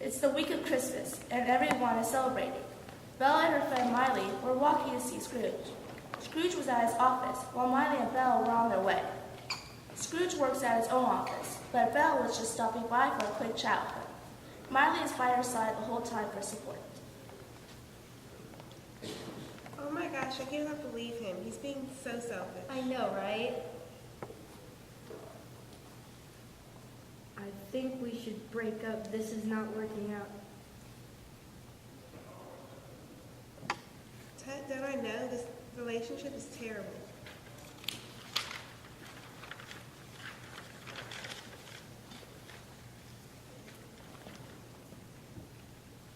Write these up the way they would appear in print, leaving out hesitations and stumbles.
It's the week of Christmas, and everyone is celebrating. Belle and her friend Miley were walking to see Scrooge. Scrooge was at his office, while Miley and Belle were on their way. Scrooge works at his own office, but Belle was just stopping by for a quick chat with him. Miley is by her side the whole time for support. Oh my gosh, I cannot believe him. He's being so selfish. I know, right? I think we should break up. This is not working out. Ted, don't I know this relationship is terrible?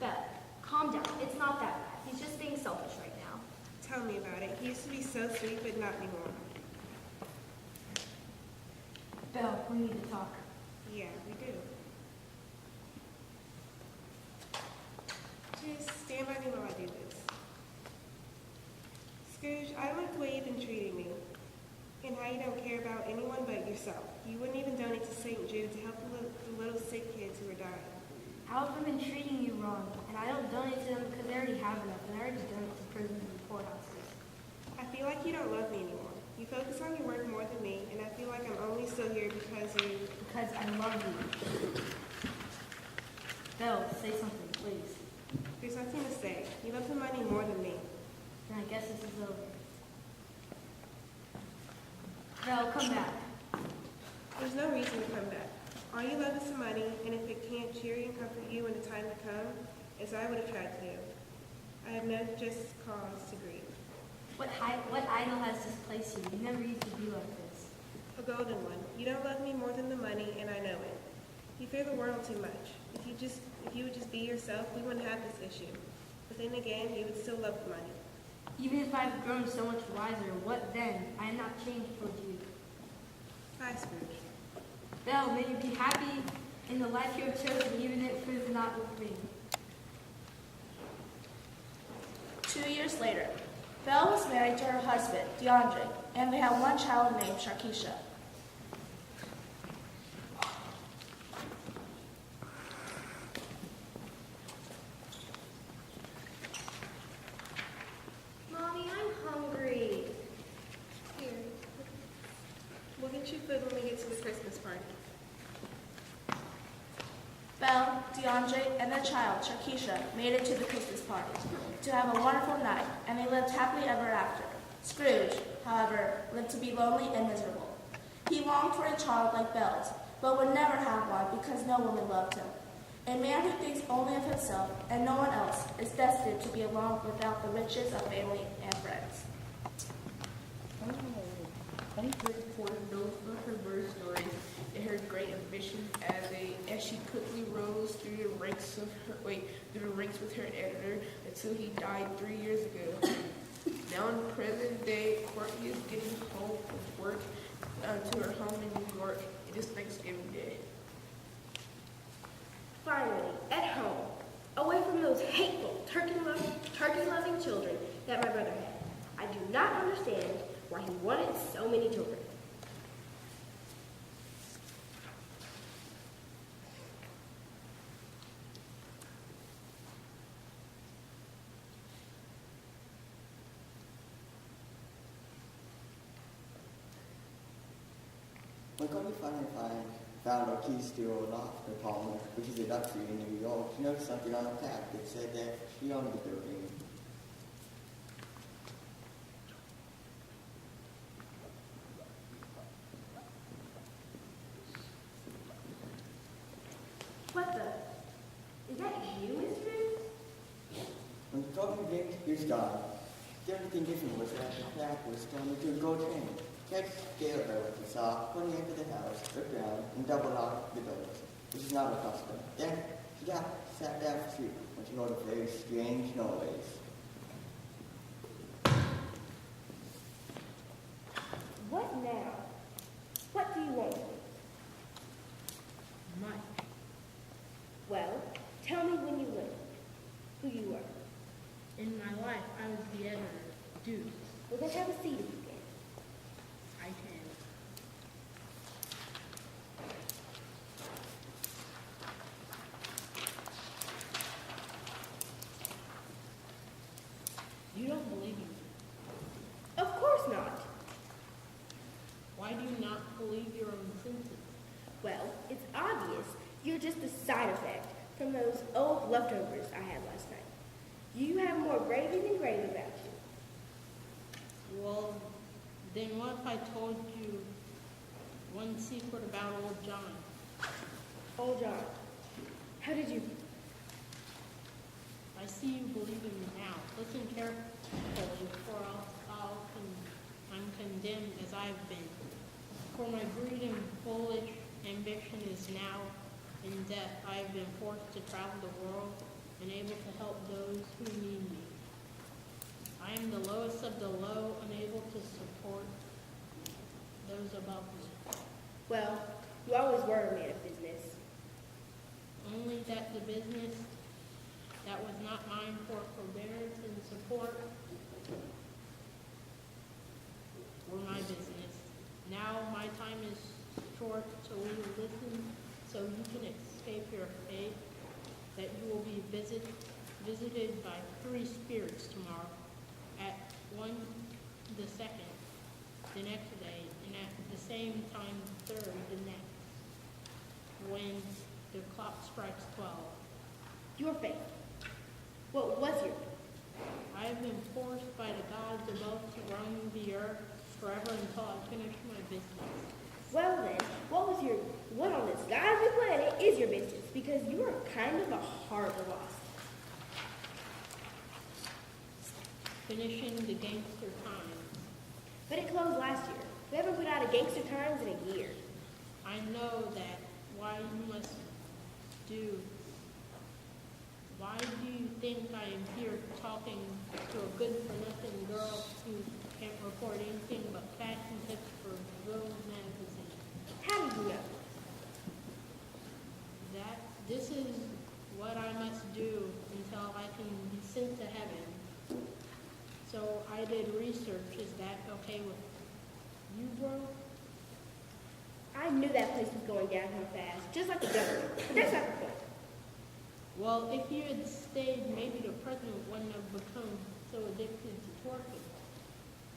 Beth, calm down. It's not that bad. He's just being selfish right now. Tell me about it. He used to be so sweet, but not anymore. Belle, we need to talk. Yeah, we do. Just stand by me while I do this. Scrooge, I don't like the way you've been treating me, and how you don't care about anyone but yourself. You wouldn't even donate to St. Jude to help the little sick kids who are dying. How have I been treating you wrong? And I don't donate to them because they already have enough, and I already donate to prisons and poorhouses. I feel like you don't love me anymore. You focus on your work more than me, and I feel like I'm only still here because you... Because I love you. Belle, say something, please. There's nothing to say. You love the money more than me. Then I guess this is over. Belle, come back. There's no reason to come back. All you love is the money, and if it can't cheer you and comfort you when the time to come, as I would have tried to do, I have no just cause to grieve. What idol has displaced you? You never used to be like this. A golden one. You don't love me more than the money, and I know it. You fear the world too much. If you would just be yourself, we wouldn't have this issue. But then again, you would still love the money. Even if I've grown so much wiser, what then? I am not changed towards you. Hi, Scrooge. Belle, may you be happy in the life you have chosen, even if it is not with me. 2 years later, Belle was married to her husband, DeAndre, and they had one child named Sharkeisha. Mommy, I'm hungry. Here. We'll get you food when we get to the Christmas party. Belle, DeAndre, and their child, Sharkeisha, made it to the Christmas party to have a wonderful night, and they lived happily ever after. Scrooge, however, lived to be lonely and miserable. He longed for a child like Belle's, but would never have one because no woman loved him. A man who thinks only of himself and no one else is destined to be alone without the riches of family and friends. Honey reported known for her birth stories and her great ambition as she quickly rose through the ranks with her editor until he died 3 years ago. Now in present day, Courtney is getting home from work to her home in New York. It is Thanksgiving Day. Finally, at home, away from those hateful turkey-loving children that my brother had. I do not understand why he wanted so many children. When Cody finally found our key store loft in Palmer, which is a luxury in New York, she noticed something on the tag that said that she owned the building. What the? Is that you, Mr. When Cody blinked, he was gone. The only thing different was that the tag was turned into a gold chain. Ted scared her with the saw, when he entered the house, looked around, and double locked the doors, which is not her custom. Then she sat down to sleep when she heard a very strange noise. What now? What do you want? Mike. Well, tell me when you learned who you were. In my life, I was the editor. Dude, Well, then have a seat if you can. I can. You're just a side effect from those old leftovers I had last night. You have more gravy than gravy about you. Well, then what if I told you one secret about old John? Old John, how did you... I see you believe in me now. Listen carefully, for I'm condemned as I've been. For my greed and foolish ambition is now in death. I have been forced to travel the world and able to help those who need me. I am the lowest of the low, unable to support those above me. Well, you always were a man of business. Only that the business that was not mine for forbearance and support were my business. Now my time is short, so we will listen so you can escape your fate, that you will be visited by 3 spirits tomorrow, at 1 the second, the next day, and at the same time the third the next, when the clock strikes 12. Your fate. What was your fate? I have been forced by the gods above to roam the earth forever until I finish my business. Well then, what on this godly planet is your business? Because you are kind of a harbor lost. Finishing the Gangster Times. But it closed last year. We haven't put out a Gangster Times in a year. I know that. Why do you think I am here talking to a good-for-nothing girl who can't report anything but fashion tips for Vogue magazine? How do you know? That this is what I must do until I can be sent to heaven. So I did research. Is that okay with you, bro? I knew that place was going downhill fast, just like the government. But that's not the point. Well, if you had stayed, maybe the president wouldn't have become so addicted to twerking.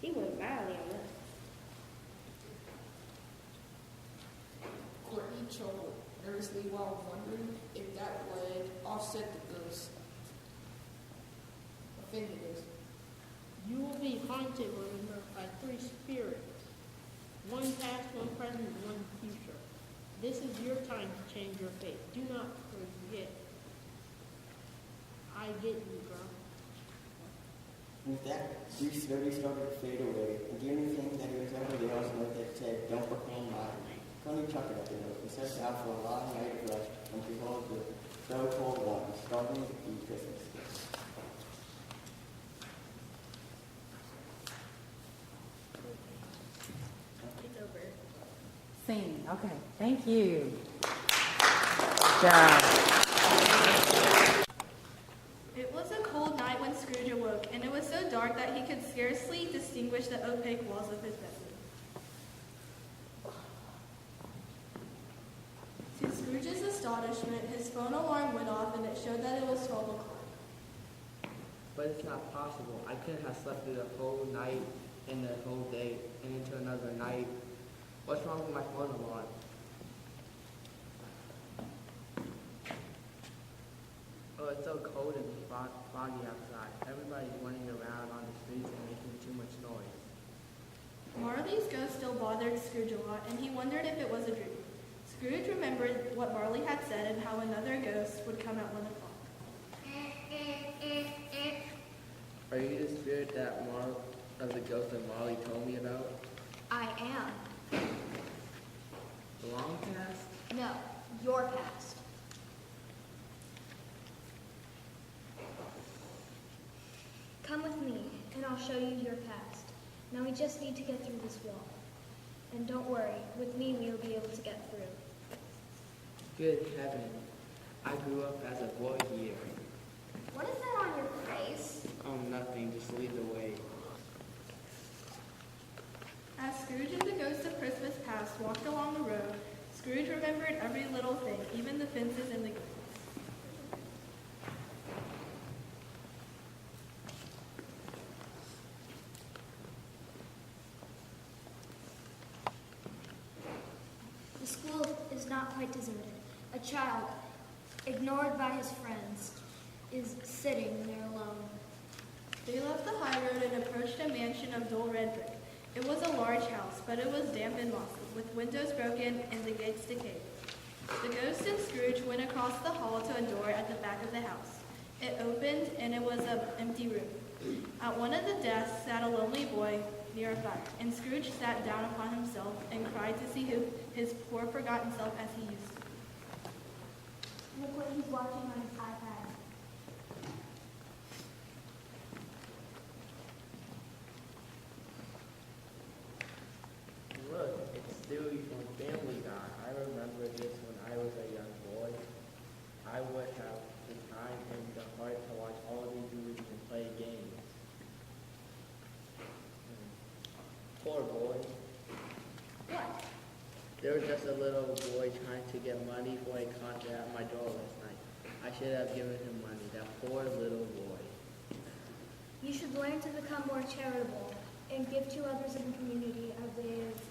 He went mildly on that. Courtney chuckled nervously while wondering if that would offset the ghost offended us. You will be haunted, remember, by 3 spirits. 1 past, 1 present, 1 future. This is your time to change your fate. Do not forget. I get you, girl. With that, we slowly started to fade away, and the only thing that was ever there was a note that said, "Don't perform mine." Connie chuckled at the note and set out for a long night of rest, and behold, the so-called one starting to be Christmas. It's over. Scene. Okay. Thank you. Good job. It was a cold night when Scrooge awoke, and it was so dark that he could scarcely distinguish the opaque walls of his bedroom. To Scrooge's astonishment, his phone alarm went off, and it showed that it was 12 o'clock. But it's not possible. I couldn't have slept through the whole night and the whole day and into another night. What's wrong with my phone alarm? Oh, it's so cold and foggy outside. Everybody's running around on the streets and making too much noise. Marley's ghost still bothered Scrooge a lot, and he wondered if it was a dream. Scrooge remembered what Marley had said and how another ghost would come at 1 o'clock. Are you the spirit that of the ghost that Marley told me about? I am. The long past? No, your past. Come with me, and I'll show you your past. Now we just need to get through this wall. And don't worry, with me we'll be able to get through. Good heaven. I grew up as a boy here. What is that on your face? Oh, nothing. Just lead the way. As Scrooge and the ghost of Christmas past walked along the road, Scrooge remembered every little thing, even the fences and the gates. The school is not quite deserted. A child, ignored by his friends, is sitting there alone. They left the high road and approached a mansion of dull red brick. It was a large house, but it was damp and mossy, with windows broken and the gates decayed. The ghost and Scrooge went across the hall to a door at the back of the house. It opened, and it was an empty room. At one of the desks sat a lonely boy near a fire, and Scrooge sat down upon himself and cried to see his poor forgotten self as he used to. Look what he's watching on his iPad. Look, it's Stewie from Family Guy. I remember this when I was a young boy. I would have the time and the heart to watch all these movies and play games. Poor boy. What? There was just a little boy trying to get money for a concert at my door last night. I should have given him money. That poor little boy. You should learn to become more charitable and give to others in the community as they have